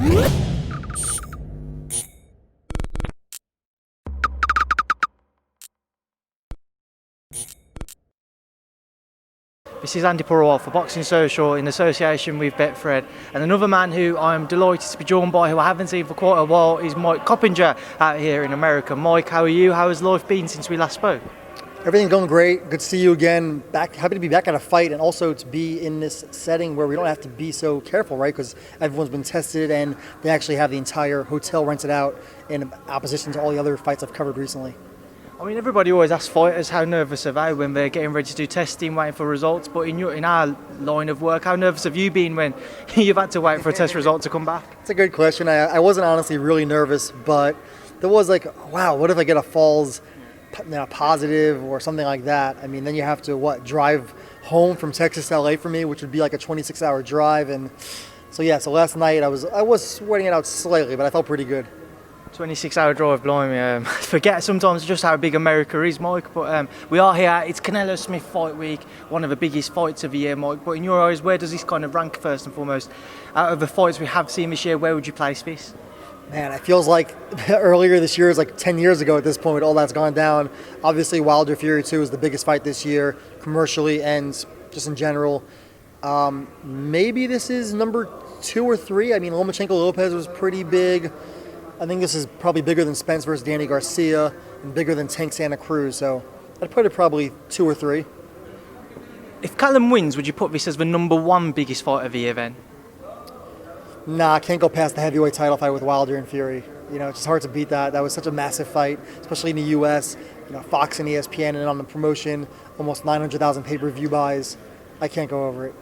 This is Andi Purewal for Boxing Social in association with Betfred, and another man who I'm delighted to be joined by, who I haven't seen for quite a while, is Mike Coppinger out here in America. Mike, how are you? How has life been since we last spoke? Everything's going great. Good to see you again. Happy to be back at a fight, and also to be in this setting where we don't have to be so careful, right? Because everyone's been tested, and they actually have the entire hotel rented out in opposition to all the other fights I've covered recently. I mean, everybody always asks fighters how nervous are they when they're getting ready to do testing, waiting for results. But in our line of work, how nervous have you been when you've had to wait for a test result to come back? It's a good question. I wasn't honestly really nervous, but there was like, wow, what if I get a falls positive or something like that? I mean, then you have to drive home from Texas to LA for me, which would be like a 26-hour drive. And so last night I was sweating it out slightly, but I felt pretty good. 26-hour drive, blimey. Forget sometimes just how big America is, Mike. But we are here. It's Canelo-Smith fight week, one of the biggest fights of the year, Mike. But in your eyes, where does this kind of rank first and foremost? Out of the fights we have seen this year, where would you place this? Man, it feels like earlier this year is like 10 years ago at this point with all that's gone down. Obviously, Wilder Fury 2 is the biggest fight this year, commercially and just in general. Maybe this is number 2 or 3. I mean, Lomachenko-Lopez was pretty big. I think this is probably bigger than Spence versus Danny Garcia and bigger than Tank Santa Cruz. So I'd put it probably 2 or 3. If Callum wins, would you put this as the number 1 biggest fight of the year then? Nah, I can't go past the heavyweight title fight with Wilder and Fury. You know, it's just hard to beat that. That was such a massive fight, especially in the U.S. You know, Fox and ESPN and on the promotion, almost 900,000 pay-per-view buys. I can't go over it.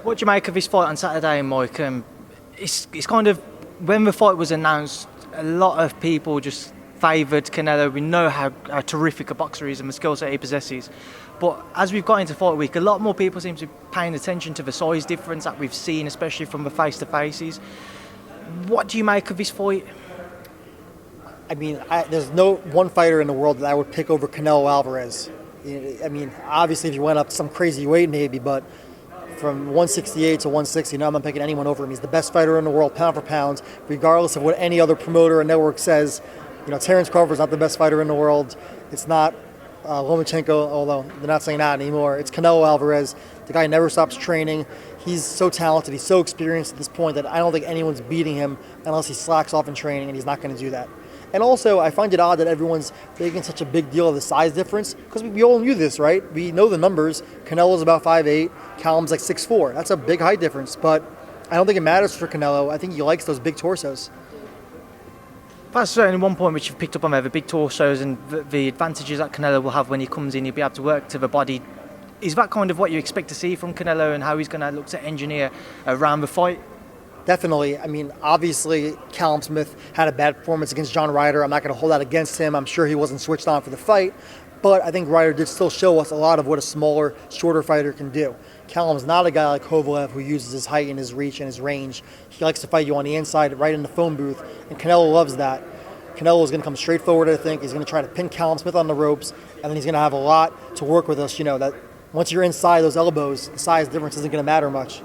What do you make of this fight on Saturday, Mike? It's kind of, when the fight was announced, a lot of people just favoured Canelo. We know how terrific a boxer he is and the skill set he possesses. But as we've got into fight week, a lot more people seem to be paying attention to the size difference that we've seen, especially from the face-to-faces. What do you make of this fight? I mean, there's no one fighter in the world that I would pick over Canelo Alvarez. I mean, obviously if you went up some crazy weight maybe, but from 168 to 160, no, I'm not picking anyone over him. He's the best fighter in the world, pound for pound, regardless of what any other promoter or network says. You know, Terence Crawford's not the best fighter in the world. It's not Lomachenko, although they're not saying that anymore. It's Canelo Alvarez. The guy never stops training. He's so talented. He's so experienced at this point that I don't think anyone's beating him unless he slacks off in training, and he's not going to do that. And also, I find it odd that everyone's making such a big deal of the size difference, because we all knew this, right? We know the numbers. Canelo's about 5'8", Callum's like 6'4". That's a big height difference, but I don't think it matters for Canelo. I think he likes those big torsos. That's certainly one point which you've picked up on there, the big torsos and the advantages that Canelo will have when he comes in. He'll be able to work to the body. Is that kind of what you expect to see from Canelo and how he's going to look to engineer around the fight? Definitely. I mean, obviously, Canelo-Smith had a bad performance against John Ryder. I'm not going to hold that against him. I'm sure he wasn't switched on for the fight. But I think Ryder did still show us a lot of what a smaller, shorter fighter can do. Callum's not a guy like Kovalev who uses his height and his reach and his range. He likes to fight you on the inside, right in the phone booth, and Canelo loves that. Canelo is going to come straight forward, I think. He's going to try to pin Canelo-Smith on the ropes, and then he's going to have a lot to work with us. You know, that once you're inside those elbows, the size difference isn't going to matter much.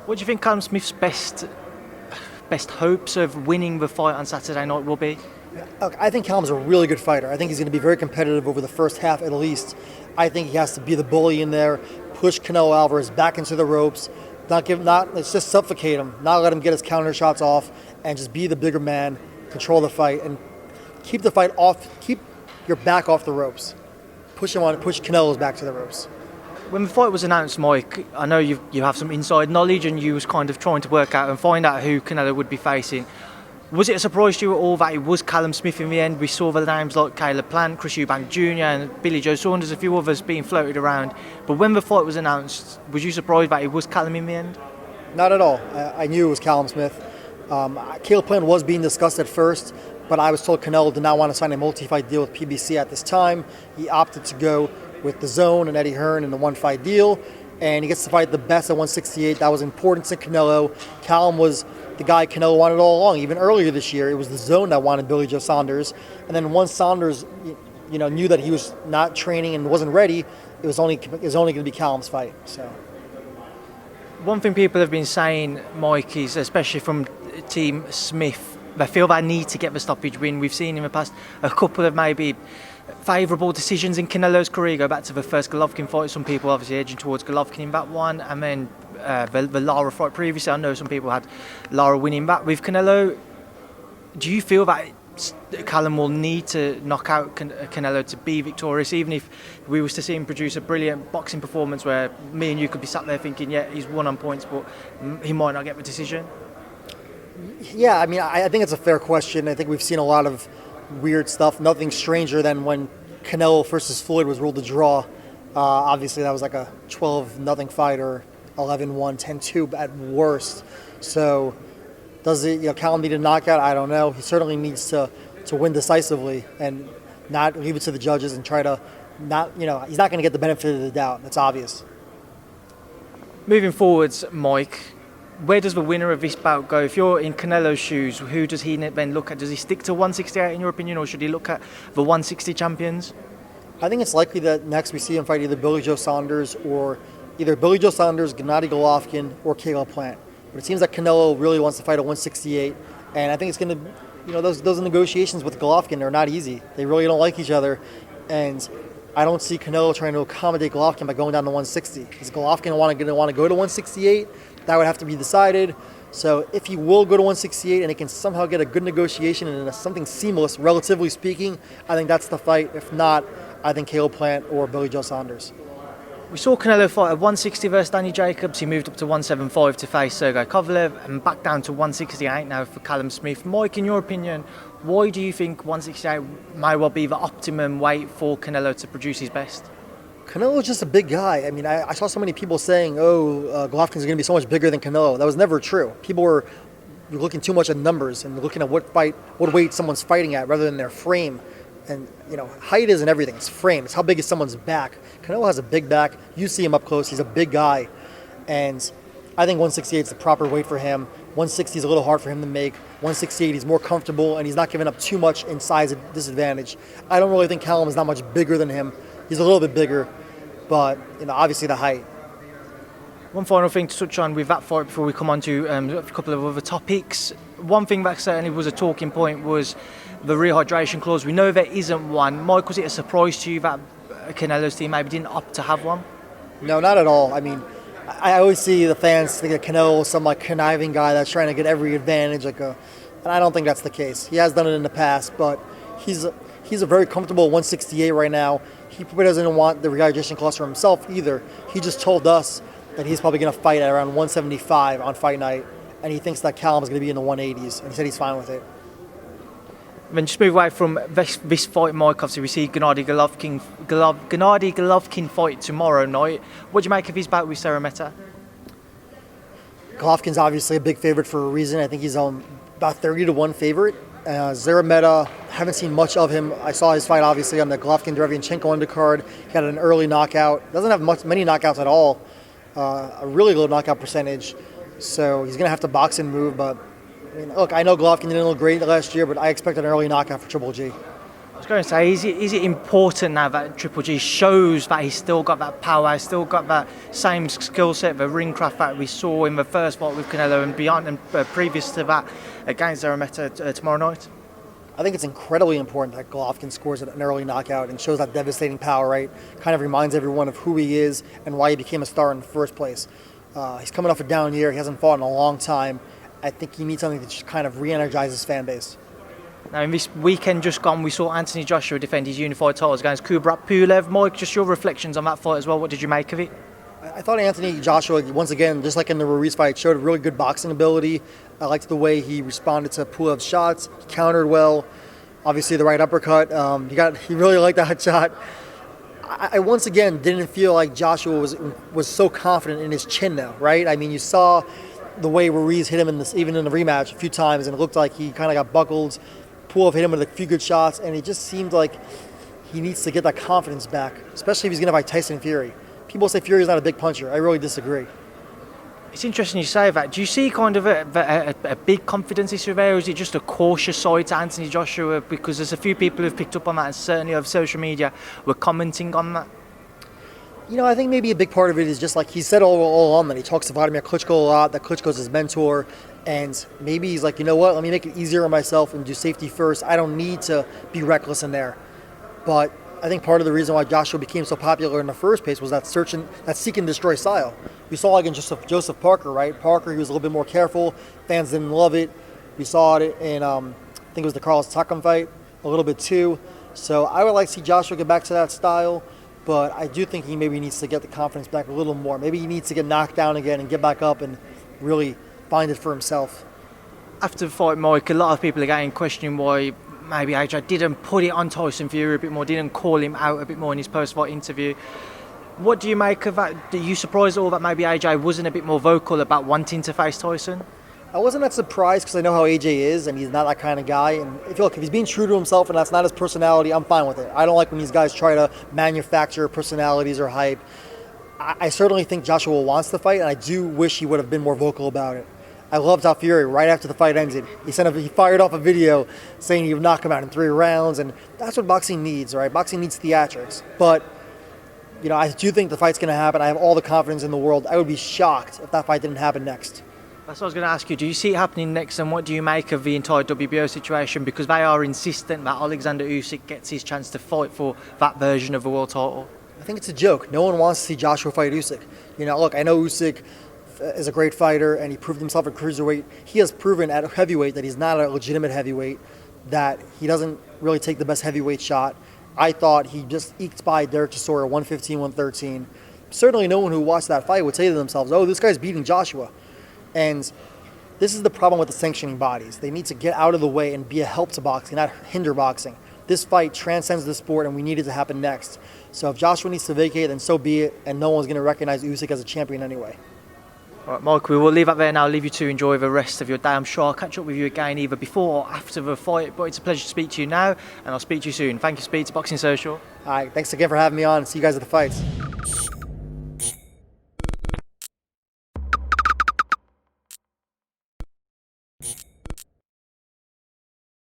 What do you think Canelo-Smith's best hopes of winning the fight on Saturday night will be? Look, I think Callum's a really good fighter. I think he's going to be very competitive over the first half at least. I think he has to be the bully in there, push Canelo Alvarez back into the ropes, let's just suffocate him, not let him get his counter shots off, and just be the bigger man, control the fight, and keep the fight off, keep your back off the ropes. Push Canelo's back to the ropes. When the fight was announced, Mike, I know you have some inside knowledge and you was kind of trying to work out and find out who Canelo would be facing. Was it a surprise to you at all that it was Callum-Smith in the end? We saw the names like Caleb Plant, Chris Eubank Jr. and Billy Joe Saunders, a few others being floated around. But when the fight was announced, was you surprised that it was Callum in the end? Not at all. I knew it was Callum-Smith. Caleb Plant was being discussed at first, but I was told Canelo did not want to sign a multi-fight deal with PBC at this time. He opted to go with the Zone and Eddie Hearn in the one-fight deal, and he gets to fight the best at 168. That was important to Canelo. Callum was the guy Canelo wanted all along. Even earlier this year, it was the Zone that wanted Billy Joe Saunders, and then once Saunders, knew that he was not training and wasn't ready, it was only going to be Callum's fight. So, one thing people have been saying, Mike, is especially from team Smith, they feel they need to get the stoppage win. We've seen in the past a couple of maybe favourable decisions in Canelo's career. Go back to the first Golovkin fight. Some people obviously edging towards Golovkin in that one, and then the Lara fight previously. I know some people had Lara winning that with Canelo. Do you feel that Callum will need to knock out Canelo to be victorious, even if we was to see him produce a brilliant boxing performance where me and you could be sat there thinking, yeah, he's won on points, but he might not get the decision? Yeah, I mean, I think it's a fair question. I think we've seen a lot of weird stuff. Nothing stranger than when Canelo versus Floyd was ruled a draw. Obviously, that was like a 12-0 fight or 11-1, 10-2 at worst. So does it, Callum need a knockout? I don't know. He certainly needs to win decisively and not leave it to the judges and try to not, he's not going to get the benefit of the doubt. That's obvious. Moving forwards, Mike, where does the winner of this bout go? If you're in Canelo's shoes, who does he then look at? Does he stick to 168 in your opinion, or should he look at the 160 champions? I think it's likely that next we see him fight either Billy Joe Saunders or either Billy Joe Saunders, Gennady Golovkin, or Caleb Plant. But it seems like Canelo really wants to fight at 168, and I think it's going to, those negotiations with Golovkin are not easy. They really don't like each other, and I don't see Canelo trying to accommodate Golovkin by going down to 160. Is Golovkin want to go to 168? That would have to be decided. So if he will go to 168 and he can somehow get a good negotiation and something seamless, relatively speaking, I think that's the fight. If not, I think Caleb Plant or Billy Joe Saunders. We saw Canelo fight at 160 versus Danny Jacobs. He moved up to 175 to face Sergey Kovalev and back down to 168 now for Callum Smith. Mike, in your opinion, why do you think 168 may well be the optimum weight for Canelo to produce his best? Canelo's just a big guy. I mean, I saw so many people saying, Golovkin's going to be so much bigger than Canelo. That was never true. People were looking too much at numbers and looking at what weight someone's fighting at rather than their frame. And, height isn't everything. It's frame. It's how big is someone's back. Canelo has a big back. You see him up close. He's a big guy. And I think 168 is the proper weight for him. 160 is a little hard for him to make. 168, he's more comfortable, and he's not giving up too much in size disadvantage. I don't really think Callum is not much bigger than him. He's a little bit bigger, but obviously the height. One final thing to touch on with that fight before we come on to a couple of other topics. One thing that certainly was a talking point was the rehydration clause. We know there isn't one. Mike, was it a surprise to you that Canelo's team maybe didn't opt to have one? No, not at all. I mean, I always see the fans think that Canelo is some conniving guy that's trying to get every advantage, and I don't think that's the case. He has done it in the past, but he's a very comfortable 168 right now. He probably doesn't want the rehydration clause for himself either. He just told us that he's probably going to fight at around 175 on fight night, and he thinks that Callum is going to be in the 180s, and he said he's fine with it. Then just move away from this fight, Mike. Obviously, we see Gennady Golovkin fight tomorrow night. What do you make of his bout with Ceremeta? Golovkin's obviously a big favorite for a reason. I think he's about 30-1 favorite. Zeremeta, haven't seen much of him. I saw his fight obviously on the Golovkin-Derevianchenko undercard. He had an early knockout. Doesn't have many knockouts at all. A really low knockout percentage. So he's going to have to box and move. But look, I know Golovkin didn't look great last year, but I expect an early knockout for Triple G. I was going to say, is it important now that Triple G shows that he's still got that power, he's still got that same skill set, the ring craft that we saw in the first fight with Canelo and beyond, and previous to that against Zeremeta tomorrow night? I think it's incredibly important that Golovkin scores an early knockout and shows that devastating power, right? Kind of reminds everyone of who he is and why he became a star in the first place. He's coming off a down year. He hasn't fought in a long time. I think he needs something to just kind of re-energize his fan base. Now, in this weekend just gone, we saw Anthony Joshua defend his unified titles against Aj-Pulev. Mike, just your reflections on that fight as well. What did you make of it? I thought Anthony Joshua, once again, just like in the Ruiz fight, showed really good boxing ability. I liked the way he responded to Pulev's shots. He countered well. Obviously, the right uppercut. He really liked that shot. I once again didn't feel like Joshua was so confident in his chin now, right? I mean, you saw the way Ruiz hit him even in the rematch a few times, and it looked like he kind of got buckled. Pulev hit him with a few good shots, and it just seemed like he needs to get that confidence back, especially if he's going to fight Tyson Fury. People say Fury's not a big puncher. I really disagree. It's interesting you say that. Do you see kind of a big confidence issue there, or is it just a cautious side to Anthony Joshua? Because there's a few people who've picked up on that, and certainly over social media were commenting on that. I think maybe a big part of it is just like he said all along that he talks to Vladimir Klitschko a lot, that Klitschko's his mentor, And maybe he's like, you know what, let me make it easier on myself and do safety first. I don't need to be reckless in there. But I think part of the reason why Joshua became so popular in the first place was that seek and destroy style. We saw against Joseph Parker, right? Parker, he was a little bit more careful. Fans didn't love it. We saw it in, I think it was the Carlos Takam fight, a little bit too. So I would like to see Joshua get back to that style, but I do think he maybe needs to get the confidence back a little more. Maybe he needs to get knocked down again and get back up and really find it for himself. After the fight, Mike, a lot of people are getting questioning why maybe AJ didn't put it on Tyson Fury a bit more, didn't call him out a bit more in his post-fight interview. What do you make of that? Are you surprised at all that maybe AJ wasn't a bit more vocal about wanting to face Tyson? I wasn't that surprised because I know how AJ is, and he's not that kind of guy. And if he's being true to himself and that's not his personality, I'm fine with it. I don't like when these guys try to manufacture personalities or hype. I certainly think Joshua wants to fight, and I do wish he would have been more vocal about it. I loved how Fury, right after the fight ended, he fired off a video saying he would knock him out in 3 rounds, and that's what boxing needs, right? Boxing needs theatrics. But, I do think the fight's going to happen. I have all the confidence in the world. I would be shocked if that fight didn't happen next. That's what I was going to ask you. Do you see it happening next, and what do you make of the entire WBO situation? Because they are insistent that Alexander Usyk gets his chance to fight for that version of the world title. I think it's a joke. No one wants to see Joshua fight Usyk. Look, I know Usyk is a great fighter, and he proved himself at cruiserweight. He has proven at heavyweight that he's not a legitimate heavyweight, that he doesn't really take the best heavyweight shot. I thought he just eked by Derek Chisora 115, 113. Certainly no one who watched that fight would say to themselves, oh, this guy's beating Joshua. And this is the problem with the sanctioning bodies. They need to get out of the way and be a help to boxing, not hinder boxing. This fight transcends the sport, and we need it to happen next. So if Joshua needs to vacate, then so be it, and no one's going to recognize Usyk as a champion anyway. All right, Mike, we will leave that there now. I'll leave you to enjoy the rest of your day. I'm sure I'll catch up with you again either before or after the fight, but it's a pleasure to speak to you now, and I'll speak to you soon. Thank you, Speed, to Boxing Social. All right, thanks again for having me on. See you guys at the fights.